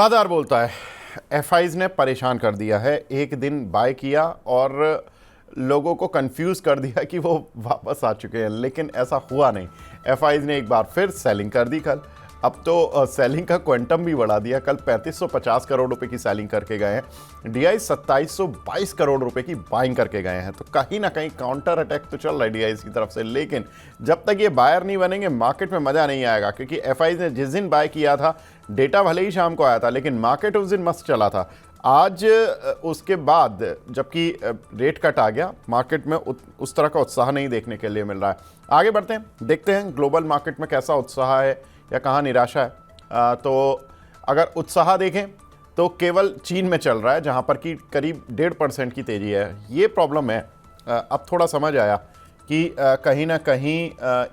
बाजार बोलता है एफआईज ने परेशान कर दिया है। एक दिन बाय किया और लोगों को कंफ्यूज कर दिया कि वो वापस आ चुके हैं, लेकिन ऐसा हुआ नहीं। एफआईज ने एक बार फिर सेलिंग कर दी कल। अब तो सेलिंग का क्वांटम भी बढ़ा दिया। कल 3550 करोड़ रुपए की सेलिंग करके गए हैं। डीआई 2722 करोड़ रुपए की बाइंग करके गए हैं। तो कहीं ना कहीं काउंटर अटैक तो चल रहा है डीआई की तरफ से, लेकिन जब तक ये बायर नहीं बनेंगे मार्केट में मजा नहीं आएगा। क्योंकि एफआईज ने जिस दिन बाय किया था, डेटा भले ही शाम को आया था, लेकिन मार्केट उस दिन मस्त चला था। आज उसके बाद जबकि रेट कट आ गया, मार्केट में उस तरह का उत्साह नहीं देखने के लिए मिल रहा है। आगे बढ़ते हैं, देखते हैं ग्लोबल मार्केट में कैसा उत्साह है या कहाँ निराशा है। तो अगर उत्साह देखें तो केवल चीन में चल रहा है, जहाँ पर कि करीब 1.5% की तेज़ी है। ये प्रॉब्लम है। अब थोड़ा समझ आया कि कहीं ना कहीं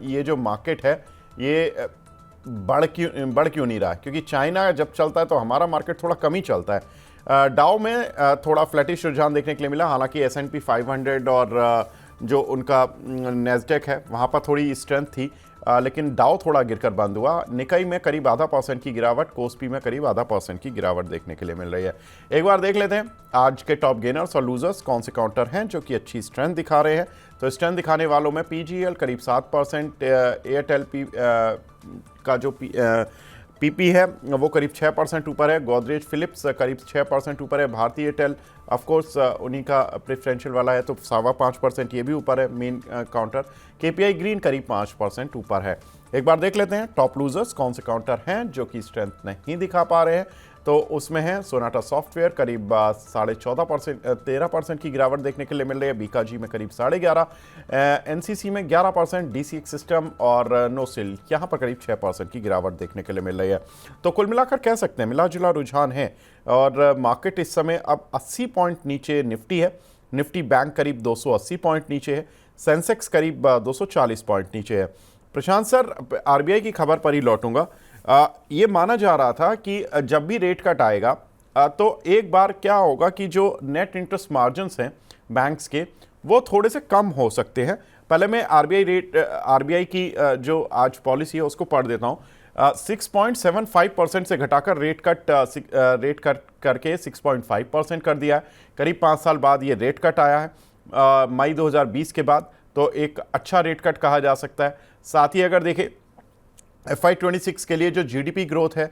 ये जो मार्केट है ये बढ़ क्यों नहीं रहा है। क्योंकि चाइना जब चलता है तो हमारा मार्केट थोड़ा कम ही चलता है। डाउ में थोड़ा फ्लैटिश रुझान देखने के लिए मिला। हालांकि S&P 500 और जो उनका नेस्डेक है वहाँ पर थोड़ी स्ट्रेंथ थी, लेकिन डाउ थोड़ा गिरकर बंद हुआ। निकाई में करीब 0.5% की गिरावट, कोस्पी में करीब 0.5% की गिरावट देखने के लिए मिल रही है। एक बार देख लेते हैं आज के टॉप गेनर्स और लूजर्स कौन से काउंटर हैं जो कि अच्छी स्ट्रेंथ दिखा रहे हैं। तो स्ट्रेंथ दिखाने वालों में पीजीएल करीब 7%, एयरटेल का जो पीपी है वो करीब 6% ऊपर है। गोदरेज फिलिप्स करीब 6% ऊपर है। भारतीय एयरटेल ऑफकोर्स उन्हीं का प्रेफरेंशियल वाला है तो 5.25% ये भी ऊपर है मेन काउंटर। केपीआई ग्रीन करीब 5% ऊपर है। एक बार देख लेते हैं टॉप लूजर्स कौन से काउंटर हैं जो कि स्ट्रेंथ नहीं दिखा पा रहे हैं। तो उसमें है सोनाटा सॉफ्टवेयर करीब 14.5%, 13% की गिरावट देखने के लिए मिल रही है। बीकाजी में करीब 11.5%, एनसीसी में 11%, डीसीएक्स सिस्टम और नोसिल यहाँ पर करीब 6% की गिरावट देखने के लिए मिल रही है। तो कुल मिलाकर कह सकते हैं मिला जुला रुझान है और मार्केट इस समय अब 80 पॉइंट नीचे निफ्टी है। निफ्टी बैंक करीब 280 पॉइंट नीचे है। सेंसेक्स करीब 240 पॉइंट नीचे है। प्रशांत सर, आरबीआई की खबर पर ही लौटूंगा। ये माना जा रहा था कि जब भी रेट कट आएगा तो एक बार क्या होगा कि जो नेट इंटरेस्ट मार्जिन्स हैं बैंक्स के वो थोड़े से कम हो सकते हैं। पहले मैं आरबीआई की जो आज पॉलिसी है उसको पढ़ देता हूँ। 6.75% से घटाकर रेट कट करके 6.5% कर दिया है। करीब 5 साल बाद ये रेट कट आया है मई 2020 के बाद, तो एक अच्छा रेट कट कहा जा सकता है। साथ ही अगर देखें FY26 के लिए जो जीडीपी ग्रोथ है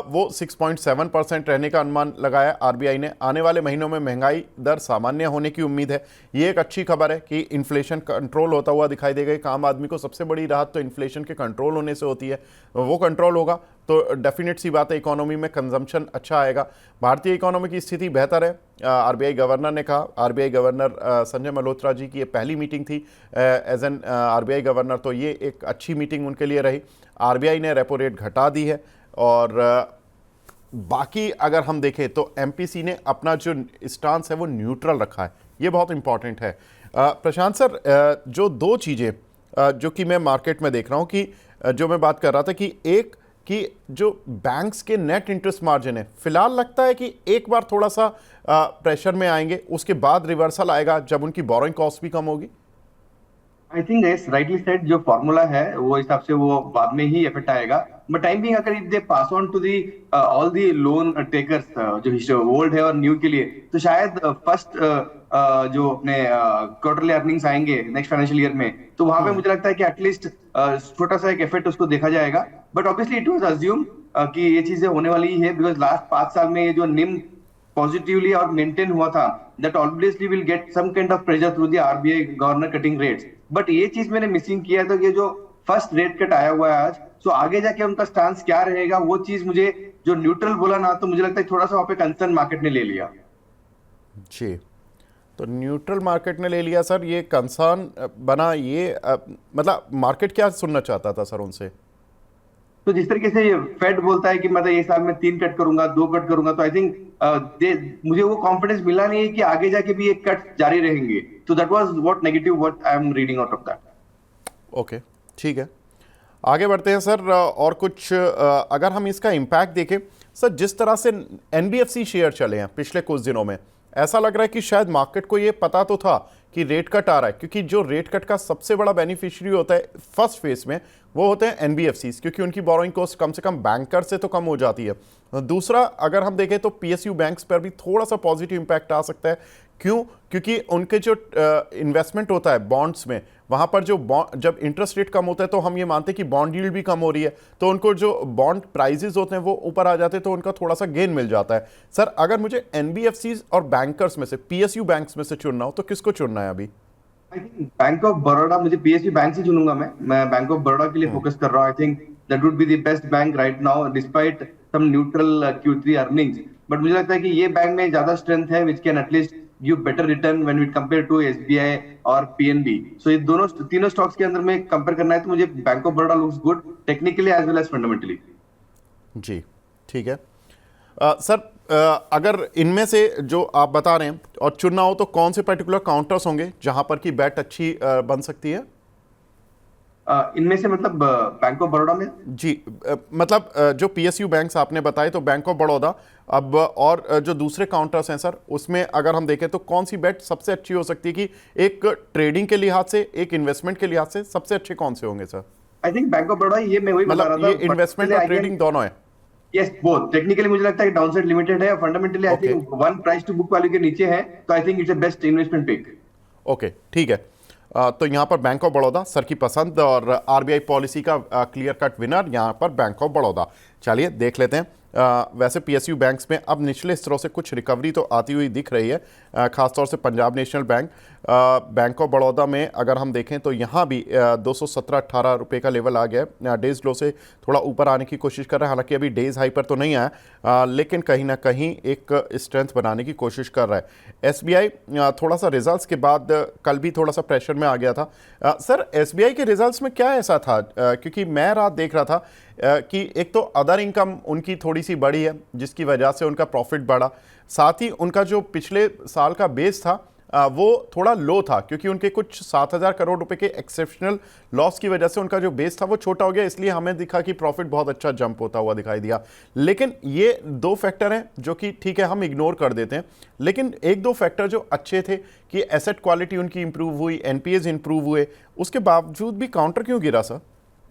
वो 6.7% रहने का अनुमान लगाया आरबीआई ने। आने वाले महीनों में महंगाई दर सामान्य होने की उम्मीद है। ये एक अच्छी खबर है कि इन्फ्लेशन कंट्रोल होता हुआ दिखाई देगा। एक आम आदमी को सबसे बड़ी राहत तो इन्फ्लेशन के कंट्रोल होने से होती है, वो कंट्रोल होगा तो डेफिनेट सी बात है इकोनॉमी में कंजम्पशन अच्छा आएगा। भारतीय इकोनॉमी की स्थिति बेहतर है, आरबीआई गवर्नर ने कहा। आरबीआई गवर्नर संजय मल्होत्रा जी की ये पहली मीटिंग थी एज एन आरबीआई गवर्नर, तो ये एक अच्छी मीटिंग उनके लिए रही। आरबीआई ने रेपो रेट घटा दी है और बाकी अगर हम देखें तो एमपीसी ने अपना जो स्टांस है वो न्यूट्रल रखा है। ये बहुत इंपॉर्टेंट है। प्रशांत सर, जो दो चीज़ें जो कि मैं मार्केट में देख रहा हूँ कि जो मैं बात कर रहा था कि एक कि जो बैंक्स के नेट इंटरेस्ट मार्जिन है फिलहाल लगता है कि एक बार थोड़ा सा प्रेशर में आएंगे, उसके बाद रिवर्सल आएगा जब उनकी बोरोइंग कॉस्ट भी कम होगी। I think yes rightly said, जो फॉर्मूला है वो हिसाब से वो बाद में ही इफेक्ट आएगा। बट टाइम बिंग अगर if they pass on to the all the loan takers जो ओल्ड है और न्यू के लिए, तो शायद फर्स्ट जो अपने क्वार्टरली अर्निंग्स आएंगे नेक्स्ट फाइनेंशियल ईयर में, तो वहां पे मुझे लगता है कि एटलीस्ट छोटा सा एक इफेक्ट उसको देखा जाएगा। But obviously it was assume कि ये चीजें होने वाली ही है, बिकॉज लास्ट 5 साल में ये जो निम पॉजिटिवली और मेंटेन हुआ था, that obviously will get some kind of pressure through the RBI governor cutting rates. But ये चीज मैंने मिसिंग किया, तो ये जो फर्स्ट रेट कट आया हुआ है आज, सो आगे जाके उनका स्टांस क्या रहेगा वो चीज मुझे जो न्यूट्रल बोला ना, तो मुझे लगता है थोड़ा सा वहां पे कंसर्न मार्केट ने ले लिया। जी, तो न्यूट्रल मार्केट ने ले लिया सर, ये कंसर्न बना। ये मतलब मार्केट क्या सुनना चाहता था सर उनसे? तो जिस तरीके से फेड बोलता है कि मतलब ये साल में 3 कट करूंगा, 2 कट करूंगा, तो आई थिंक मुझे वो कॉन्फिडेंस मिला नहीं है कि आगे जाके भी एक कट जारी रहेंगे। तो that was what negative what I am reading out of that. Okay, ठीक है, आगे बढ़ते हैं सर। और कुछ अगर हम इसका इम्पैक्ट देखें सर, जिस तरह से एनबीएफसी शेयर चले हैं पिछले कुछ दिनों में, ऐसा लग रहा है कि शायद मार्केट को ये पता तो था कि रेट कट आ रहा है, क्योंकि जो रेट कट का सबसे बड़ा बेनिफिशियरी होता है फर्स्ट फेज में वो होते हैं एनबीएफसीज, क्योंकि उनकी बोरोइंग कॉस्ट कम से कम बैंकर से तो कम हो जाती है। दूसरा, अगर हम देखें तो पीएसयू बैंक्स पर भी थोड़ा सा पॉजिटिव इंपैक्ट आ सकता है। क्यों? क्योंकि उनके जो इन्वेस्टमेंट होता है बॉन्ड्स में, वहाँ पर जो जब इंटरेस्ट रेट कम होता है तो हम ये मानते हैं कि बॉन्ड यील्ड भी कम हो रही है, तो उनको जो बॉन्ड प्राइजेस होते हैं वो ऊपर आ जाते हैं, तो उनका थोड़ा सा गेन मिल जाता है। सर, अगर मुझे एनबीएफसीज और बैंकर्स में से, पीएसयू बैंक्स में से चुनना हो तो किसको चुनना है अभी? बैंक ऑफ बड़ौदा, मुझे पीएसयू बैंक से चुनूंगा। मैं बैंक ऑफ बड़ौदा के लिए फोकस कर रहा हूँ। I think that would be the best bank right now despite some neutral Q3 earnings. But मुझे लगता है कि ये बैंक में ज्यादा स्ट्रेंथ है which can at least give better return when we compare to SBI और पीएनबी। सो ये दोनों तीनों स्टॉक्स के अंदर में कंपेयर करना है तो मुझे bank of Baroda looks good technically as well as fundamentally. जी, ठीक है। सर, अगर इनमें से जो आप बता रहे हैं और चुनना हो तो कौन से पर्टिकुलर काउंटर्स होंगे जहां पर की बैट अच्छी बन सकती है? इनमें से मतलब बैंक ऑफ बड़ौदा में? जी, मतलब जो पीएसयू बैंक्स आपने बताए तो बैंक ऑफ बड़ौदा, अब और जो दूसरे काउंटर्स हैं सर, उसमें अगर हम देखें तो कौन सी बैट सबसे अच्छी हो सकती है कि एक ट्रेडिंग के लिहाज से, एक इन्वेस्टमेंट के लिहाज से सबसे अच्छे कौन से होंगे sir? I think bank of Baroda, ये मैं वही बता मतलब रहा ये था, इन्वेस्टमेंट और ट्रेडिंग दोनों है? Yes both. टेक्निकली मुझे लगता है कि डाउनसाइड लिमिटेड है और fundamentally I think one price to book value के नीचे है, तो I think it's a best investment pick. Okay, ठीक है। तो यहाँ पर बैंक ऑफ बड़ौदा सर की पसंद और आरबीआई पॉलिसी का क्लियर कट विनर यहाँ पर बैंक ऑफ बड़ौदा। चलिए देख लेते हैं। वैसे पीएसयू बैंक्स में अब निचले स्तरों से कुछ रिकवरी तो आती हुई दिख रही है, खासतौर से Punjab national bank, bank of Baroda में अगर हम देखें तो यहाँ भी 217-18 रुपये का लेवल आ गया। डेज लो से थोड़ा ऊपर आने की कोशिश कर रहा है, हालांकि अभी डेज हाई पर तो नहीं आया, लेकिन कहीं ना कहीं एक स्ट्रेंथ बनाने की कोशिश कर रहा है। एसबीआई थोड़ा सा रिजल्ट्स के बाद कल भी थोड़ा सा प्रेशर में आ गया था। सर, एसबीआई के रिजल्ट्स में क्या ऐसा था? क्योंकि मैं रात देख रहा था कि एक तो अदर इनकम उनकी थोड़ी सी बढ़ी है जिसकी वजह से उनका प्रॉफिट बढ़ा, साथ ही उनका जो पिछले साल का बेस था वो थोड़ा लो था, क्योंकि उनके कुछ 7,000 करोड़ रुपए के एक्सेप्शनल लॉस की वजह से उनका जो बेस था वो छोटा हो गया, इसलिए हमें दिखा कि प्रॉफिट बहुत अच्छा जंप होता हुआ दिखाई दिया। लेकिन ये दो फैक्टर हैं जो कि ठीक है हम इग्नोर कर देते हैं, लेकिन एक दो फैक्टर जो अच्छे थे कि एसेट क्वालिटी उनकी इंप्रूव हुई, एनपीएज इंप्रूव हुए, उसके बावजूद भी काउंटर क्यों गिरा सर?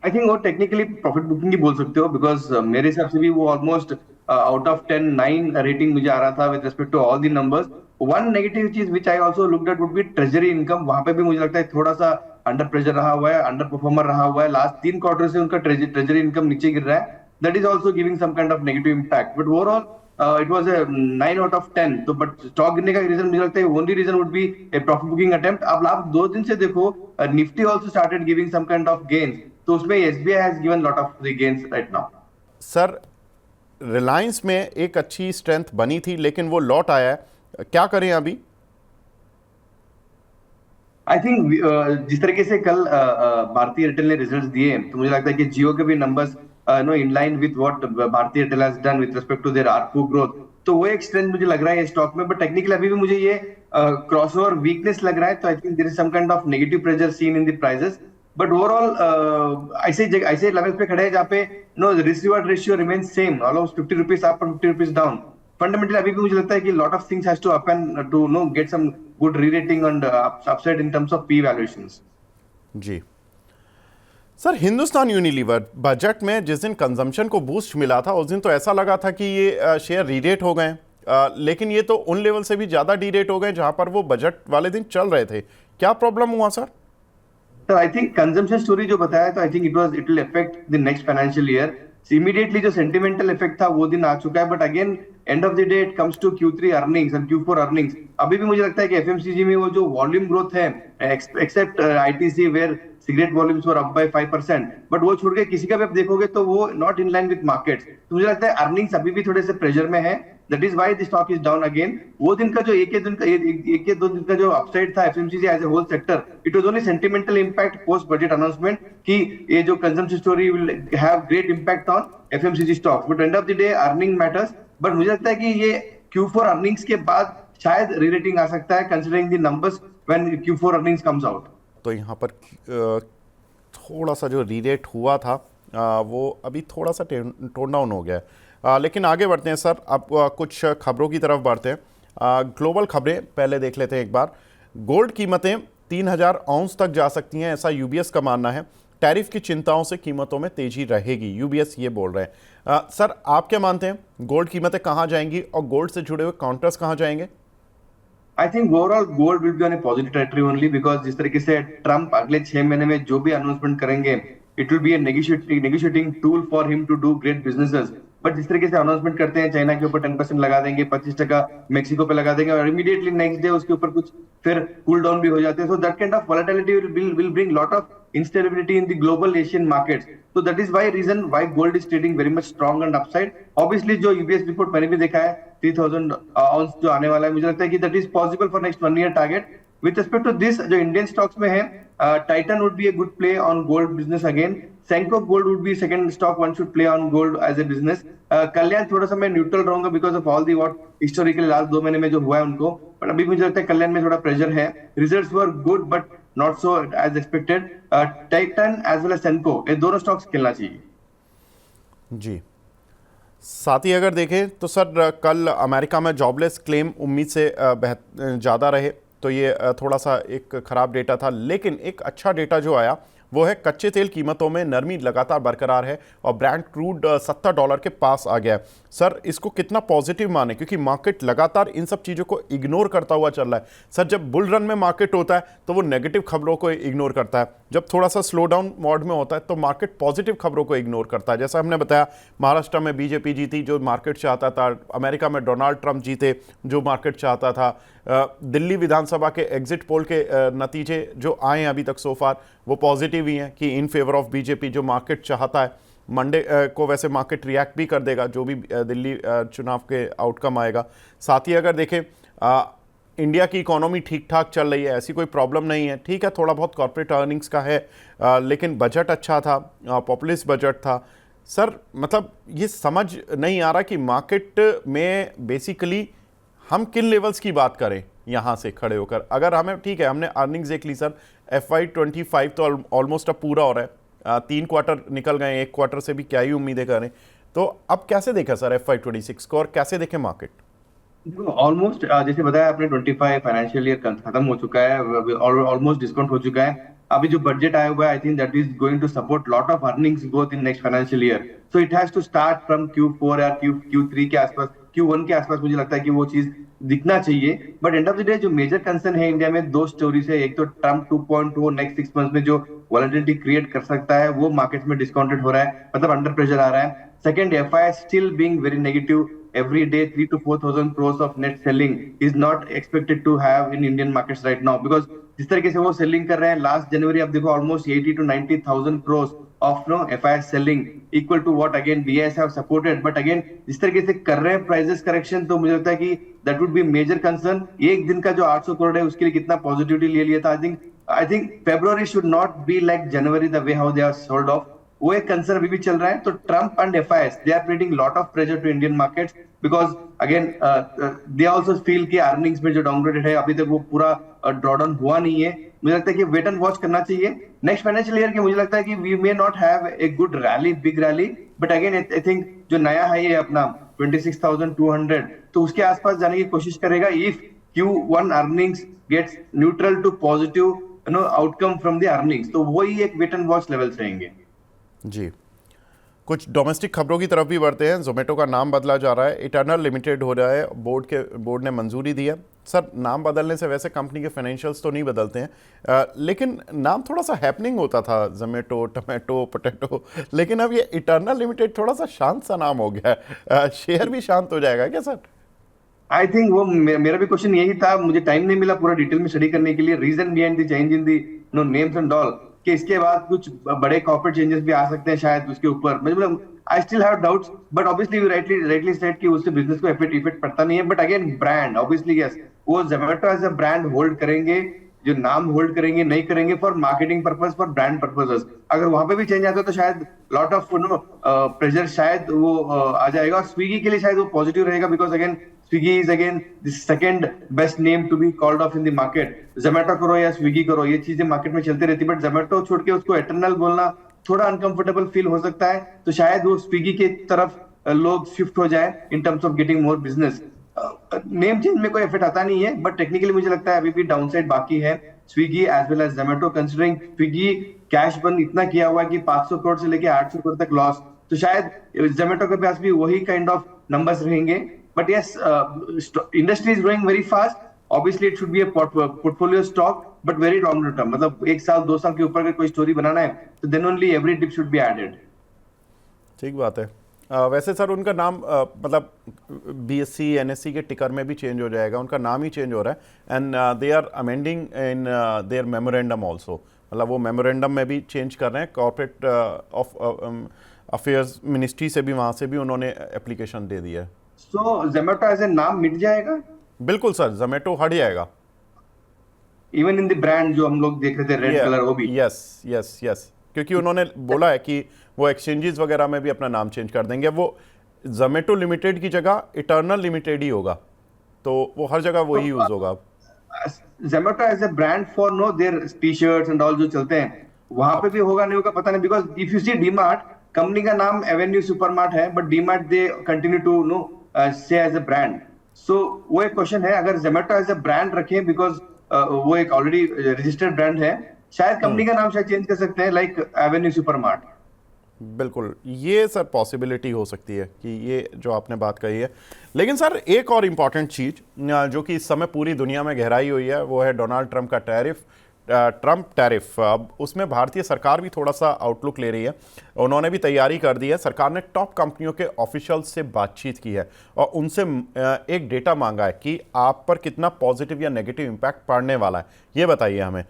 आई थिंक वो टेक्निकली प्रॉफिट बुकिंग ही बोल सकते हो, बिकॉज मेरे हिसाब से भी वो ऑलमोस्ट आउट ऑफ 10 9 रेटिंग मुझे आ रहा था with respect to all the numbers. One negative चीज which I also looked at would be treasury income. वहां पे भी मुझे लगता है थोड़ा सा अंडर प्रेशर रहा हुआ है, अंडर परफॉर्मर रहा हुआ है। लास्ट 3 क्वार्टर से उनका ट्रेजरी इनकम नीचे गिर रहा है, that is also giving some kind of negative impact. But overall it was a 9 out of 10। तो बट स्टॉक गिरने का रीजन मुझे लगता है only reason would be a profit booking attempt. अब आप 2 दिन से देखो, Nifty also started giving some kind of gains, तो उसमें SBI has given lot of the gains right now. Sir, Reliance में एक अच्छी स्ट्रेंथ बनी थी लेकिन वो लौट आया है, क्या करें अभी? आई थिंक जिस तरीके से कल भारतीय एयरटेल ने रिजल्ट्स दिए, तो मुझे लगता है कि जियो के भी numbers no in line with what Bharatiya Airtel has done with respect to their ARPU growth, तो वो एक स्ट्रेंथ मुझे लग रहा है स्टॉक में। बट टेक्निकली अभी भी मुझे ये क्रॉसओवर वीकनेस लग रहा है, तो I think there is some kind of negative pressure seen in the prices. But overall ऐसे लेवल्स पे खड़े हैं जहाँ पे no risk reward ratio remains same, almost 50 rupees up और 50 रुपीज डाउन। फंडामेंटली अभी भी मुझे लगता है कि lot of things has to happen to no get some good re-rating and upside in terms of P valuations. जी sir, Hindustan Unilever budget में जिस दिन कंजम्पशन को बूस्ट मिला था उस दिन तो ऐसा लगा था कि ये शेयर री-रेट हो गए, लेकिन ये तो उन लेवल से भी ज़्यादा डी-रेट हो गए जहां पर वो बजट वाले दिन चल रहे थे। क्या प्रॉब्लम हुआ सर? तो आई थिंक कंजम्पशन स्टोरी जो बताया, तो I think it will affect the next financial year. Immediately जो सेंटिमेंटल इफेक्ट था वो दिन आ चुका है, but again end of the day it comes to Q3 earnings and Q4 earnings. अभी भी मुझे लगता है कि एफएमसीजी में वो जो वॉल्यूम ग्रोथ है, except ITC where cigarette volumes were up by 5%, but वो छोड़ के किसी का भी आप देखोगे तो वो not in line with markets. तो मुझे लगता है अर्निंग्स अभी भी थोड़े से प्रेशर में है, that is why the stock is down again. वो दिन का जो एक या दो दिन का जो अपसाइड था FMCG as a whole sector, it was only sentimental impact post budget announcement कि ये जो consumption story will have great impact on FMCG stocks, but end of the day earning matters. But मुझे लगता है कि ये Q4 earnings के बाद शायद री-रेटिंग आ सकता है considering the numbers when Q4 earnings comes out. तो यहाँ पर थोड़ा सा जो री-रेट हुआ था वो अभी थोड़ा सा टोन डाउन हो गया है, लेकिन आगे बढ़ते हैं सर। अब कुछ खबरों की तरफ बढ़ते हैं। ग्लोबल खबरें पहले देख लेते हैं एक बार। गोल्ड कीमतें 3,000 औंस तक जा सकती हैं, ऐसा यूबीएस का मानना है। टैरिफ की चिंताओं से कीमतों में तेजी रहेगी, यूबीएस ये बोल रहे हैं। सर आप क्या मानते हैं, गोल्ड कीमतें कहां जाएंगी और गोल्ड से जुड़े हुए काउंटर्स कहां जाएंगे? आई think overall gold will be on A positive territory only because जिस तरीके से ट्रम्प अगले 6 महीने में जो भी अनाउंसमेंट करेंगे it will be a negotiating tool for him to do great businesses. But जिस तरीके से अनाउंसमेंट करते हैं चाइना के ऊपर 10% लगा देंगे, 25% मेक्सिको पे लगा देंगे और इमीडिएटली नेक्स्ट डे उसके ऊपर कुछ फिर कूल डाउन भी हो जाते हैं। So that kind of volatility will bring lot of instability in the global Asian markets. So that is why reason why gold is trading very much strong and upside. Obviously जो UBS report मैंने भी देखा है 3000 ounce जो आने वाला है, मुझे लगता है कि that is possible for next 1 year target. With respect to this जो इंडियन स्टॉक्स में है, Titan would be a good play on gold business again. Senco Gold would be second stock one should play on gold as a business. कल्याण थोड़ा सा मैं neutral रहूंगा because of all the what historically last 2 महीने में जो हुआ है उनको, बट अभी मुझे लगता है कल्याण में थोड़ा प्रेशर है। Results were good but not so as expected. Titan as well as Senco ये दोनों स्टॉक्स खेलना चाहिए जी। साथ ही अगर देखें तो सर कल अमेरिका में जॉबलेस क्लेम उम्मीद से ज़्यादा रहे, तो ये थोड़ा सा एक ख़राब डेटा था। लेकिन एक अच्छा डेटा जो आया वो है कच्चे तेल कीमतों में नरमी लगातार बरकरार है और ब्रांड क्रूड $70 के पास आ गया है। सर इसको कितना पॉजिटिव माने, क्योंकि मार्केट लगातार इन सब चीज़ों को इग्नोर करता हुआ चल रहा है। सर जब बुल रन में मार्केट होता है तो वो नेगेटिव खबरों को इग्नोर करता है, जब थोड़ा सा स्लो डाउन मोड में होता है तो मार्केट पॉजिटिव खबरों को इग्नोर करता है। जैसा हमने बताया महाराष्ट्र में बीजेपी जीती जो मार्केट चाहता था, अमेरिका में डोनाल्ड ट्रंप जीते जो मार्केट चाहता था, दिल्ली विधानसभा के एग्जिट पोल के नतीजे जो आए हैं अभी तक सो फार वो पॉजिटिव ही हैं कि इन फेवर ऑफ बीजेपी जो मार्केट चाहता है। मंडे को वैसे मार्केट रिएक्ट भी कर देगा जो भी दिल्ली चुनाव के आउटकम आएगा। साथ ही अगर देखें इंडिया की इकोनॉमी ठीक ठाक चल रही है, ऐसी कोई प्रॉब्लम नहीं है। ठीक है थोड़ा बहुत कॉर्पोरेट अर्निंग्स का है, लेकिन बजट अच्छा था, पॉपुलिस्ट बजट था। सर मतलब ये समझ नहीं आ रहा कि मार्केट में बेसिकली हम किन लेवल्स की बात करें यहाँ से खड़े होकर। अगर हमें ठीक है हमने अर्निंग्स देख ली सर, FY25 तो ऑलमोस्ट अब पूरा हो रहा है, 3 क्वार्टर निकल गए, 1 क्वार्टर से भी क्या ही उम्मीदें करें। तो अब कैसे देखें सर FY26 को और कैसे देखें मार्केट? ऑलमोस्ट जैसे बताया आपने 25 फाइनेंशियल ईयर खत्म हो चुका है, ऑलमोस्ट डिस्काउंट हो चुका है। अभी जो बजट आया हुआ है I think that is going to support lot of earnings growth in next financial year. So it has to start from Q4 या Q3 के आसपास, Q1 के आसपास मुझे लगता है कि वो चीज दिखना चाहिए। But end of the day जो मेजर कंसर्न है इंडिया में, 2 स्टोरीज है। एक तो ट्रम्प 2.0 नेक्स्ट 6 मंथ्स में जो वॉलेटिलिटी क्रिएट कर सकता है वो मार्केट में डिस्काउंटेड हो रहा है, मतलब अंडर प्रेशर आ रहा है। Second, FI still being very negative. Every day 3 to 4,000 crores of net selling is not expected to have in Indian markets right now because जिस तरीके से वो सेलिंग कर रहे हैं लास्ट जनवरी आप देखो almost 80 to 90,000 crores of FI selling equal to what again DIs have supported, but again जिस तरीके से कर रहे हैं प्राइसेस करेक्शन, तो मुझे लगता है कि that would be major concern। एक दिन का जो 800 करोड़ है उसके लिए कितना पॉजिटिविटी ले लिया था। I think February should not be like January the way how they are sold off। वो एक कंसर्न अभी भी चल रहा है। तो Trump and FIs they are creating lot of pressure to Indian markets because again they also feel कि earnings में जो डाउनग्रेडेड है अभी तक वो पूरा ड्रॉडाउन हुआ नहीं है। मुझे लगता है कि वेट एंड वॉच करना चाहिए नेक्स्ट फाइनेंशियल ईयर के। मुझे लगता है कि we may not have a good rally, big rally, but again I think जो नया है ये अपना 26,200 तो उसके आसपास जाने की कोशिश करेगा if Q1 earnings gets neutral to positive outcome from the earnings, तो वही एक वेट एंड वॉच लेवल्स रहेंगे जी। कुछ डोमेस्टिक खबरों की तरफ भी बढ़ते हैं। जोमेटो का नाम बदला जा रहा है, इटर्नल लिमिटेड हो रहा है, बोर्ड ने मंजूरी दी है। सर नाम बदलने से वैसे कंपनी के फाइनेंशियल्स तो नहीं बदलते हैं, लेकिन नाम थोड़ा सा हैपनिंग होता था, जोमेटो, टोमेटो, पोटैटो, लेकिन अब ये इटर्नल लिमिटेड थोड़ा सा शांत सा नाम हो गया है, शेयर भी शांत हो जाएगा क्या सर? आई थिंक वो मेरा भी क्वेश्चन यही था, मुझे टाइम नहीं मिला पूरा डिटेल में स्टडी करने के लिए reason behind the change in the names and all, कि इसके बाद कुछ बड़े कॉर्पोरेट चेंजेस भी आ सकते हैं शायद उसके ऊपर। मतलब I still have doubts, but obviously you rightly said कि उससे बिजनेस को इफेक्ट पड़ता नहीं है। But again brand obviously yes, वो Zomato as a brand hold करेंगे, जो नाम होल्ड करेंगे नहीं करेंगे for marketing purpose, for brand purposes. अगर वहां पे भी चेंज आता है तो शायद लॉट ऑफ प्रेशर शायद वो आ जाएगा। स्विगी के लिए शायद वो पॉजिटिव रहेगा because again Swiggy is again the second best name to be called off in the market. Zomato करो या स्विगी करो, ये चीजें मार्केट में चलती रहती है, बट जोमेटो छोड़ के उसको एटर्नल बोलना थोड़ा अनकंफर्टेबल फील हो सकता है। तो शायद वो स्विगी की तरफ लोग शिफ्ट हो जाए इन terms of getting more business. Name change में कोई इफेक्ट आता नहीं है, बट टेक्निकली मुझे लगता है अभी भी डाउनसाइड बाकी है Swiggy as well as Zomato, considering Swiggy cash burn इतना किया हुआ है कि 500 करोड़ से लेके 800 करोड़ तक लॉस, तो शायद जोमेटो के पास भी वही काइंड ऑफ नंबर्स रहेंगे। But yes, industry is growing very fast, obviously it should be a portfolio stock, but very long term, मतलब 1 साल 2 साल के ऊपर अगर कोई स्टोरी बनाना है तो then only every dip should be added. ठीक बात है। वैसे सर उनका नाम मतलब बीएससी एनएससी के टिकर में भी चेंज हो जाएगा, उनका नाम ही चेंज हो रहा है, and they are amending in their memorandum also, मतलब वो मेमोरेंडम में भी चेंज कर रहे हैं। कॉर्पोरेट ऑफ अफेयर्स मिनिस्ट्री से भी, वहाँ से भी उन्होंने एप्लीकेशन दे दी है। सो जोमेटो एज ए नाम मिट जाएगा? बिल्कुल सर, जोमेटो हट जाएगा। इवन इन द ब्रांड जो हम लोग देख रहे थे रेड कलर, वो भी? यस यस यस, क्योंकि उन्होंने बोला है कि वो एक्सचेंजेस वगैरह में भी अपना नाम चेंज कर देंगे। वो जोमेटो लिमिटेड की जगह इटर्नल लिमिटेड ही होगा, तो वो हर जगह वही यूज होगा। Zomato as a brand for know their T-shirts and all जो चलते हैं, वहां पे भी होगा नहीं होगा पता नहीं, because if you see DMart, company का नाम एवेन्यू सुपरमार्ट है, but DMart they continue to know से एज ए ब्रांड। सो वो एक क्वेश्चन है, अगर जोमेटो एज ए ब्रांड रखें, बिकॉज वो एक ऑलरेडी रजिस्टर्ड ब्रांड है, शायद कंपनी का नाम शायद चेंज कर सकते हैं, लाइक एवेन्यू सुपरमार्ट। बिल्कुल, ये सर पॉसिबिलिटी हो सकती है कि ये जो आपने बात कही है। लेकिन सर एक और इम्पॉर्टेंट चीज़ जो कि इस समय पूरी दुनिया में गहराई हुई है, वो है डोनाल्ड ट्रंप का ट्रंप टैरिफ। अब उसमें भारतीय सरकार भी थोड़ा सा आउटलुक ले रही है, उन्होंने भी तैयारी कर दी है। सरकार ने टॉप कंपनियों के ऑफिशियल्स से बातचीत की है और उनसे एक डेटा मांगा है कि आप पर कितना पॉजिटिव या नेगेटिव इम्पैक्ट पड़ने वाला है, ये बताइए हमें।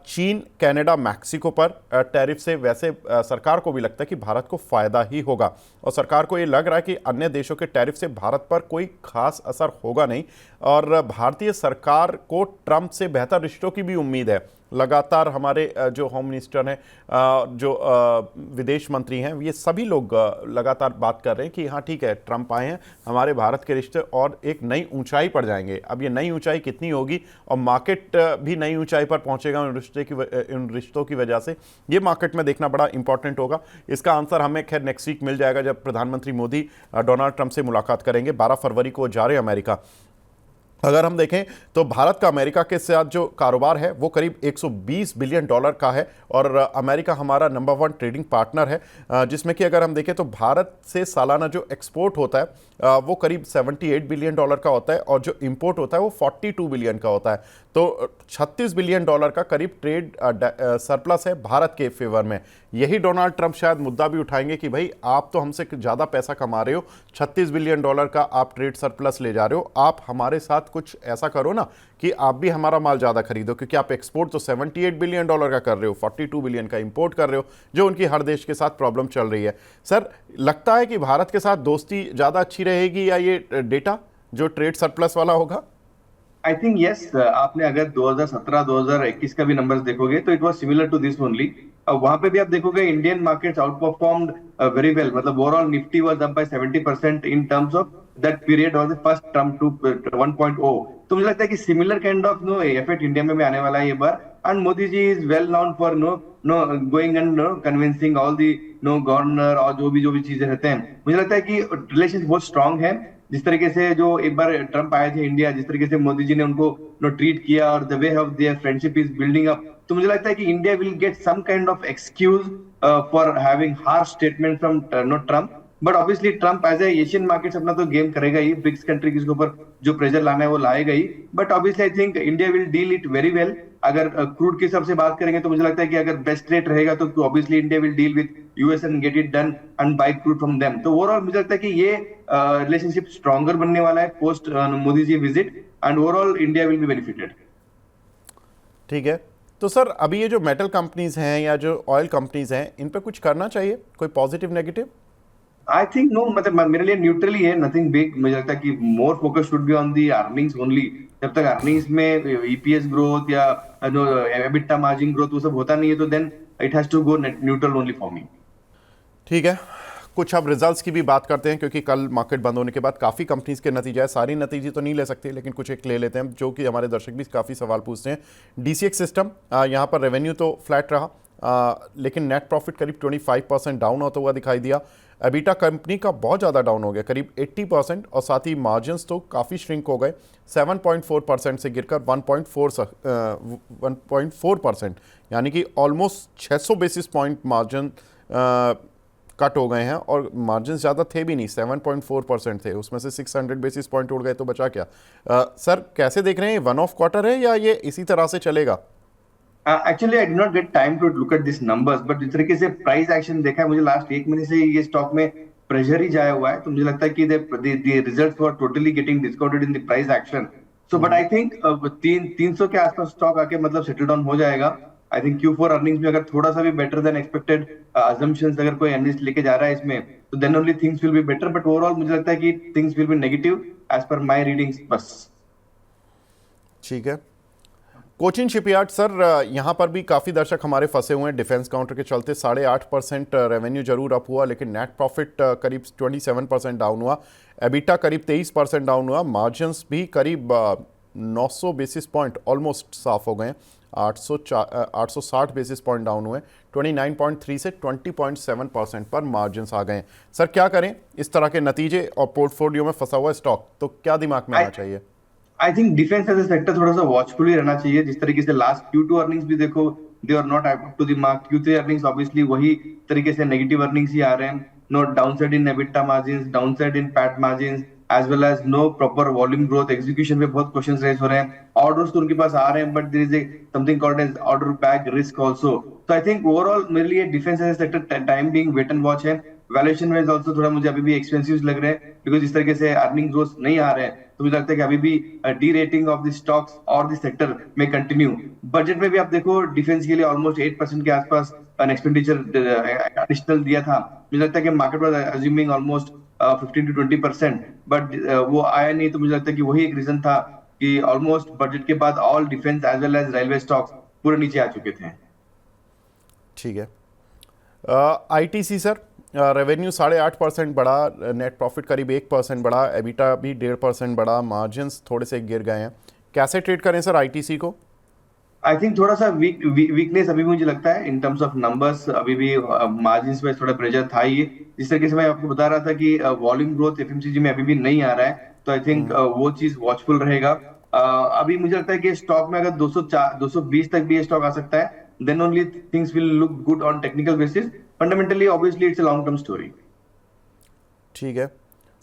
चीन, कनाडा, मैक्सिको पर टैरिफ से वैसे सरकार को भी लगता है कि भारत को फ़ायदा ही होगा, और सरकार को ये लग रहा है कि अन्य देशों के टैरिफ से भारत पर कोई खास असर होगा नहीं, और भारतीय सरकार को ट्रंप से बेहतर रिश्तों की भी उम्मीद है। लगातार हमारे जो होम मिनिस्टर हैं, जो विदेश मंत्री हैं, ये सभी लोग लगातार बात कर रहे हैं कि हाँ ठीक है, ट्रंप आए हैं, हमारे भारत के रिश्ते और एक नई ऊंचाई पर जाएंगे। अब ये नई ऊंचाई कितनी होगी और मार्केट भी नई ऊंचाई पर पहुंचेगा उन रिश्तों की वजह से, ये मार्केट में देखना बड़ा इंपॉर्टेंट होगा। इसका आंसर हमें खैर नेक्स्ट वीक मिल जाएगा, जब प्रधानमंत्री मोदी डोनाल्ड ट्रंप से मुलाकात करेंगे। 12 फरवरी को जा रहे हैं अमेरिका। अगर हम देखें तो भारत का अमेरिका के साथ जो कारोबार है वो करीब 120 बिलियन डॉलर का है, और अमेरिका हमारा नंबर 1 ट्रेडिंग पार्टनर है, जिसमें कि अगर हम देखें तो भारत से सालाना जो एक्सपोर्ट होता है वो करीब 78 बिलियन डॉलर का होता है, और जो इंपोर्ट होता है वो 42 बिलियन का होता है। तो 36 बिलियन डॉलर का करीब ट्रेड सरप्लस है भारत के फेवर में। यही डोनाल्ड ट्रंप शायद मुद्दा भी उठाएंगे कि भाई आप तो हमसे ज़्यादा पैसा कमा रहे हो, 36 बिलियन डॉलर का आप ट्रेड सरप्लस ले जा रहे हो, आप हमारे साथ कुछ ऐसा करो ना कि आप भी हमारा माल ज़्यादा खरीदो, क्योंकि आप एक्सपोर्ट तो 78 बिलियन डॉलर का कर रहे हो, 42 बिलियन का इंपोर्ट कर रहे हो, जो उनकी हर देश के साथ प्रॉब्लम चल रही है। सर लगता है कि भारत के साथ दोस्ती ज़्यादा अच्छी रहेगी या ये डेटा जो ट्रेड सरप्लस वाला होगा? आई थिंक यस, आपने अगर 2017-2021 का भी नंबर्स देखोगे तो it was similar to this only. वहां पे भी आप देखोगे Indian markets out performed very well, मतलब overall Nifty was up by 70% in terms of that period of the first Trump two 1.0। तो मुझे लगता है कि similar kind of no effect India में भी आने वाला है ये बार, and Modi ji is well known for no going and convincing all the governor, और जो भी चीजें रहते हैं। मुझे लगता है कि रिलेशन बहुत स्ट्रांग है। जिस तरीके से जो एक बार ट्रंप आए थे इंडिया, जिस तरीके से मोदी जी ने उनको ट्रीट किया, और the way of their friendship is building up, तो मुझे लगता है कि India will get some kind of excuse for having harsh statement from Trump. But obviously Trump as Asian markets अपना तो गेम करेगा ही, ब्रिक्स कंट्री के ऊपर जो प्रेशर लाना है वो लाएगा ही। But obviously I think India will deal it very well. अगर क्रूड के हिसाब से बात करेंगे तो मुझे लगता है कि अगर बेस्ट रेट रहेगा तो obviously India will deal with US and get it done and buy crude from them. तो ओवरऑल मुझे लगता है कि ये रिलेशनशिप स्ट्रॉन्गर बनने वाला है post Modi ji visit, and overall India will be benefited. ठीक है, तो सर अभी ये जो मेटल कंपनीज हैं या जो ऑयल कंपनीज हैं, इन पे कुछ करना चाहिए, कोई positive negative? I think no, मतलब मेरे लिए न्यूट्रल ही है, नथिंग बिग। मुझे लगता है कि more focus should be on the earnings only. जब तक अर्निंग्स में ईपीएस ग्रोथ या एबिटा मार्जिन ग्रोथ वो सब होता नहीं है, तो then it has to go neutral only for me. ठीक है, कुछ अब रिजल्ट्स की भी बात करते हैं, क्योंकि कल मार्केट बंद होने के बाद काफ़ी कंपनीज के नतीजे है। सारी नतीजे तो नहीं ले सकते, लेकिन कुछ एक ले लेते हैं, जो कि हमारे दर्शक भी काफ़ी सवाल पूछते हैं। डीसीएक्स सिस्टम, यहाँ पर रेवेन्यू तो फ्लैट रहा, लेकिन नेट प्रॉफिट करीब 25% डाउन होता हुआ दिखाई दिया। एबिटा कंपनी का बहुत ज़्यादा डाउन हो गया, करीब 80%, और साथ ही मार्जिन्स तो काफ़ी श्रिंक हो गए, 7.4% से गिरकर 1.4%, यानी कि almost 600 basis point margin cut हो गए हैं। और मार्जिन ज़्यादा थे भी नहीं, 7.4% थे, उसमें से 600 बेसिस पॉइंट उड़ गए तो बचा क्या। सर कैसे देख रहे हैं, वन ऑफ क्वार्टर है या ये इसी तरह से चलेगा? Actually I did not get time to look at this numbers, but जिस तरीके से प्राइस एक्शन देखा है मुझे लास्ट एक महीने से ये स्टॉक में प्रेशर ही जाया हुआ है, तो मुझे लगता है कि the results were totally getting discounted in the price action. So but I think 300 के आसपास स्टॉक आके मतलब सेटल डाउन हो जाएगा। आई थिंक Q4 अर्निंग्स में अगर थोड़ा सा भी बेटर देन एक्सपेक्टेड अजम्पशंस अगर कोई एनालिस्ट लेके जा रहा है इसमें, तो then only things will be better, but overall मुझे लगता है कि things will be negative as per my readings बस। ठीक है। कोचिन शिपयार्ड सर, यहाँ पर भी काफ़ी दर्शक हमारे फंसे हुए हैं डिफेंस काउंटर के चलते। 8.5% रेवेन्यू जरूर अप हुआ, लेकिन नेट प्रॉफिट करीब 27% डाउन हुआ, एबिटा करीब 23% डाउन हुआ, मार्जिन्स भी करीब 900 बेसिस पॉइंट ऑलमोस्ट साफ हो गए, 860 बेसिस पॉइंट डाउन हुए, 29.3 से 20.7% पर मार्जिन्स आ गए। सर क्या करें इस तरह के नतीजे और पोर्टफोलियो में फंसा हुआ स्टॉक, तो क्या दिमाग में आना चाहिए? I think defence as a sector थोड़ा सा वॉचफुली रहना चाहिए। जिस तरीके से लास्ट Q2 अर्निंग्स भी देखो, they are not up to the mark. Q3 earnings obviously वही तरीके से नेगेटिव अर्निंग्स ही आ रहे हैं। No downside in EBITDA margins, downside in PAT margins, as well as no proper volume growth. Execution पे बहुत क्वेश्चंस रेज हो रहे हैं। ऑर्डर्स तो उनके पास आ रहे हैं, but there is a something called as order bag risk also. तो आई थिंक ओवरऑल मेरे लिए defence as a sector time being wait and watch है। वैल्यूएशन वाइज आल्सो थोड़ा मुझे अभी भी एक्सपेंसिव लग रहे हैं, बिकॉज इस तरीके से अर्निंग ग्रोथ नहीं आ रहे हैं, तो मुझे लगता है कि अभी भी D rating of the stocks और द सेक्टर में कंटिन्यू। बजट में भी आप देखो डिफेंस के लिए ऑलमोस्ट 8% के आसपास एन एक्सपेंडिचर एडिशनल दिया था। मुझे लगता है कि market was assuming almost 15 to 20%, but वो आया नहीं। तो मुझे लगता है कि वही एक रीजन था कि ऑलमोस्ट बजट के बाद all defence as well as railway stocks पूरे नीचे आ चुके थे। ठीक है। आईटीसी सर, रेवेन्यू 8.5% बढ़ा, नेट प्रॉफिट करीब 1% बढ़ा, एबिटा भी 1.5% बढ़ा, मार्जिन्स थोड़े से गिर गए हैं। कैसे ट्रेड करें सर आईटीसी को? आई थिंक थोड़ा सा वीकनेस अभी भी मुझे लगता है इन टर्म्स ऑफ नंबर्स। अभी भी मार्जिन्स में थोड़ा प्रेशर था ही। जिस तरीके से मैं आपको बता रहा था कि वॉल्यूम ग्रोथ एफएमसीजी में अभी भी नहीं आ रहा है, तो आई थिंक वो चीज वॉचफुल रहेगा। अभी मुझे लगता है कि स्टॉक में अगर 220 तक भी ये स्टॉक आ सकता है, then only things will look good on technical basis. Fundamentally obviously it's a long term story. ठीक है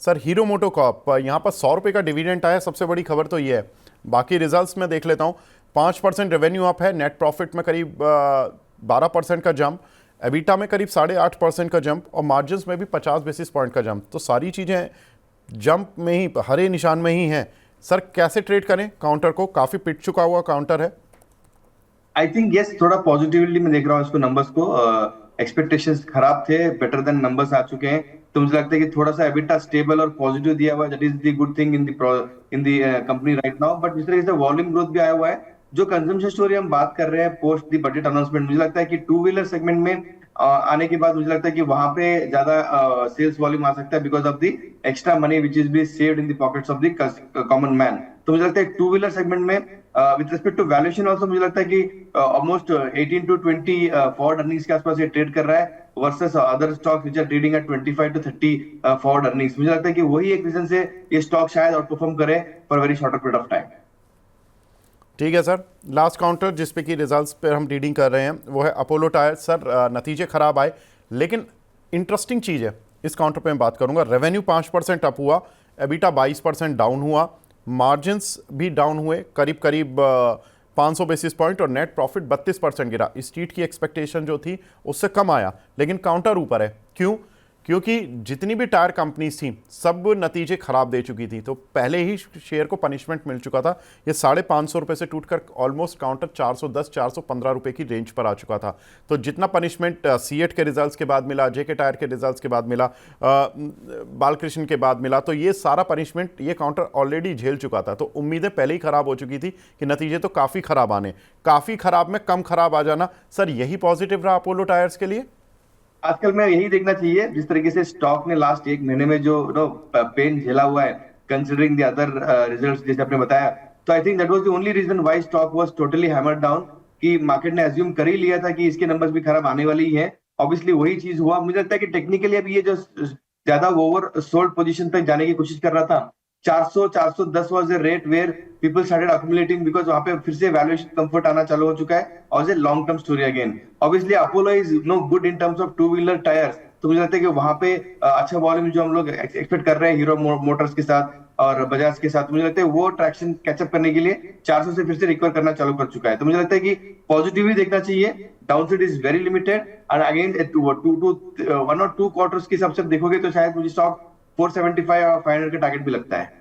सर। हीरो मोटोकॉर्प, यहाँ पर 100 रुपये का डिविडेंड आया, सबसे बड़ी खबर तो ये है। बाकी रिजल्ट्स में देख लेता हूँ। 5% रेवेन्यू अप है, नेट प्रॉफिट में करीब 12% का जंप, एबिटा में करीब 8.5% का जंप, और मार्जिन्स में भी 50 बेसिस पॉइंट का जंप। तो सारी चीज़ें जंप में ही, हरे निशान में ही हैं। सर कैसे ट्रेड करें काउंटर को? काफ़ी पिट चुका हुआ काउंटर है। आई थिंक यस, थोड़ा पॉजिटिवली मैं देख रहा हूँ इसको। नंबर्स को एक्सपेक्टेशंस खराब थे, बेटर देन नंबर्स आ चुके हैं, तो मुझे लगता है कि थोड़ा सा एबिटा स्टेबल और पॉजिटिव दिया हुआ है। That is the good thing in the company right now. But जिस तरीके से वॉल्यूम ग्रोथ भी आया हुआ है, जो कंजम्पशन स्टोरी हम बात कर रहे हैं पोस्ट द बजट अनाउंसमेंट, मुझे लगता है कि टू व्हीलर सेगमेंट में आने के बाद मुझे लगता है कि वहां पे ज्यादा सेल्स वॉल्यूम आ सकता है, because of the extra money which is be saved in the pockets of the common man. तो मुझे लगता है टू व्हीलर सेगमेंट में with respect to valuation also मुझे लगता है कि ऑलमोस्ट 18 to 20 फॉरवर्ड अर्निंग्स के आसपास ये ट्रेड कर रहा है, versus other stocks which are trading at 25 to 30 forward earnings. मुझे लगता है कि वही एक रीजन से ये स्टॉक शायद आउट परफॉर्म करे for very shorter period of time. ठीक है सर। लास्ट काउंटर जिस पे की रिजल्ट्स पे हम रीडिंग कर रहे हैं वो है अपोलो टायर। सर नतीजे खराब आए, लेकिन इंटरेस्टिंग चीज़ है इस काउंटर पे मैं बात करूंगा। रेवेन्यू 5% अप हुआ, एबिटा 22% डाउन हुआ, मार्जिन्स भी डाउन हुए करीब करीब 500 बेसिस पॉइंट, और नेट प्रॉफिट 32% गिरा। स्ट्रीट की एक्सपेक्टेशन जो थी उससे कम आया, लेकिन काउंटर ऊपर है। क्यों? क्योंकि जितनी भी टायर कंपनीज थी सब नतीजे खराब दे चुकी थी, तो पहले ही शेयर को पनिशमेंट मिल चुका था। ये 550 रुपये से टूटकर ऑलमोस्ट काउंटर 410-415 रुपये की रेंज पर आ चुका था। तो जितना पनिशमेंट सीएट के रिजल्ट्स के बाद मिला, जेके टायर के रिजल्ट्स के बाद मिला, बालकृष्ण के बाद मिला, तो ये सारा पनिशमेंट ये काउंटर ऑलरेडी झेल चुका था। तो उम्मीदें पहले ही खराब हो चुकी थी कि नतीजे तो काफ़ी खराब आने, काफ़ी खराब में कम खराब आ जाना। सर यही पॉजिटिव रहा अपोलो टायर्स के लिए? आजकल मैं यही देखना चाहिए, जिस तरीके से स्टॉक ने लास्ट एक महीने में जो पेन झेला हुआ है, कंसिडरिंग द अदर रिजल्ट्स जैसे आपने बताया, तो I think that was the only reason why stock was totally hammered down. कि मार्केट ने एज्यूम कर ही लिया था कि इसके नंबर्स भी खराब आने वाली ही है। ऑब्वियसली वही चीज हुआ। मुझे लगता है कि टेक्निकली अभी ये जो ज्यादा ओवर सोल्ड पोजीशन तक जाने की कोशिश कर रहा था, 400 410 was the rate where people started accumulating, because वहां पे फिर से वैल्यूएशन कंफर्ट आना चालू हो चुका है और long term story again. Obviously Apollo is no good in terms of two wheeler tyres, तो मुझे लगता है कि वहां पे अच्छा वॉल्यूम जो हम लोग एक्सपेक्ट कर रहे हैं हीरो मोटर्स के साथ और बजाज के साथ, मुझे लगता है वो ट्रैक्शन कैचअप करने के लिए 400 से फिर से रिकवर करना चालू कर चुका है। तो मुझे लगता है कि पॉजिटिव ही देखना चाहिए, downside is very limited. And again one और टू क्वार्टर्स के हिसाब से देखोगे तो शायद मुझे स्टॉक 475 और 500 का टारगेट भी लगता है।